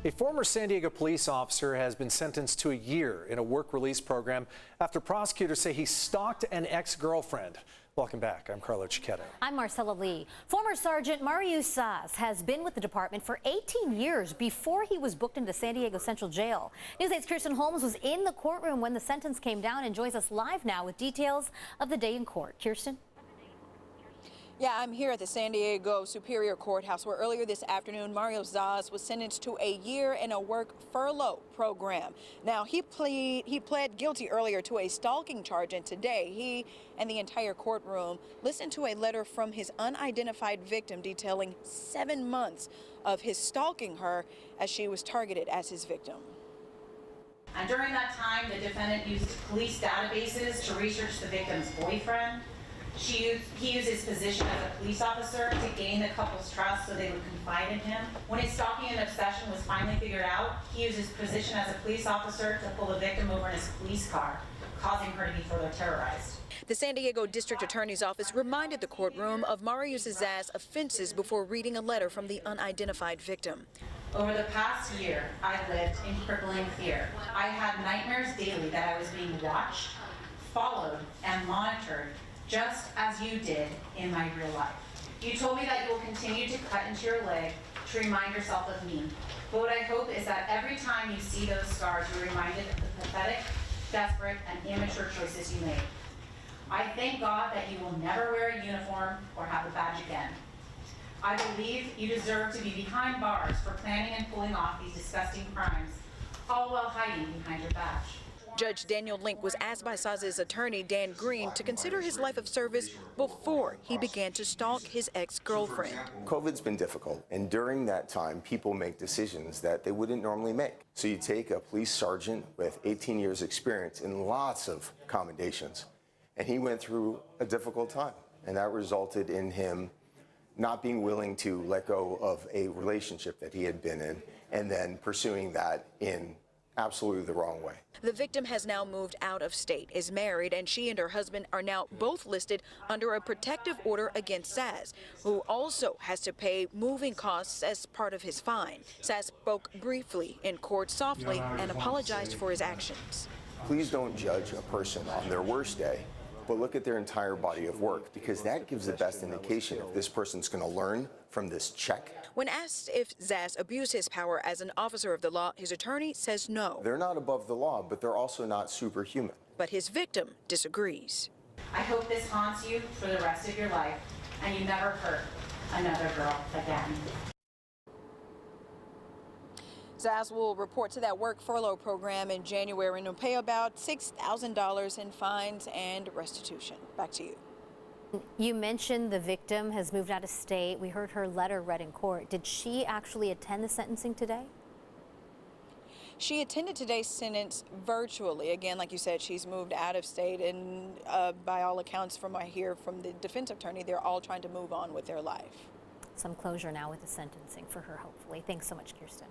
A former San Diego police officer has been sentenced to a year in a work release program after prosecutors say he stalked an ex-girlfriend. Welcome back. I'm Carlo Cicchetto. I'm Marcella Lee. Former Sergeant Mariusz Czas has been with the department for 18 years before he was booked into San Diego Central Jail. News 8's Kirsten Holmes was in the courtroom when the sentence came down and joins us live now with details of the day in court. Kirsten? Yeah, I'm here at the San Diego Superior Courthouse where earlier this afternoon Mariusz Czas was sentenced to a year in a work furlough program. Now, he pled guilty earlier to a stalking charge, and today he and the entire courtroom listened to a letter from his unidentified victim detailing 7 months of his stalking her as she was targeted as his victim. And during that time, the defendant used police databases to research the victim's boyfriend. He used his position as a police officer to gain the couple's trust so they would confide in him. When his stalking and obsession was finally figured out, he used his position as a police officer to pull the victim over in his police car, causing her to be further terrorized. The San Diego District Attorney's Office reminded the courtroom of Mariusz Czas' offenses before reading a letter from the unidentified victim. Over the past year, I lived in crippling fear. I had nightmares daily that I was being watched, followed, and monitored, just as you did in my real life. You told me that you will continue to cut into your leg to remind yourself of me. But what I hope is that every time you see those scars, you're reminded of the pathetic, desperate, and immature choices you made. I thank God that you will never wear a uniform or have a badge again. I believe you deserve to be behind bars for planning and pulling off these disgusting crimes, all while hiding behind your badge. Judge Daniel Link was asked by Czas' attorney, Dan Green, to consider his life of service before he began to stalk his ex-girlfriend. COVID's been difficult, and during that time, people make decisions that they wouldn't normally make. So you take a police sergeant with 18 years experience and lots of commendations, and he went through a difficult time, and that resulted in him not being willing to let go of a relationship that he had been in, and then pursuing that in absolutely the wrong way. The victim has now moved out of state, is married, and she and her husband are now both listed under a protective order against Czas, who also has to pay moving costs as part of his fine. Czas spoke briefly in court softly and apologized for his actions. Please don't judge a person on their worst day, but look at their entire body of work, because that gives the best indication if this person's going to learn from this check. When asked if Czas abused his power as an officer of the law, his attorney says no. They're not above the law, but they're also not superhuman. But his victim disagrees. I hope this haunts you for the rest of your life and you never hurt another girl again. Czas will report to that work furlough program in January and will pay about $6,000 in fines and restitution. Back to you. You mentioned the victim has moved out of state. We heard her letter read in court. Did she actually attend the sentencing today? She attended today's sentence virtually. Again, like you said, she's moved out of state, and by all accounts from I hear from the defense attorney, they're all trying to move on with their life. Some closure now with the sentencing for her, hopefully. Thanks so much, Kirsten.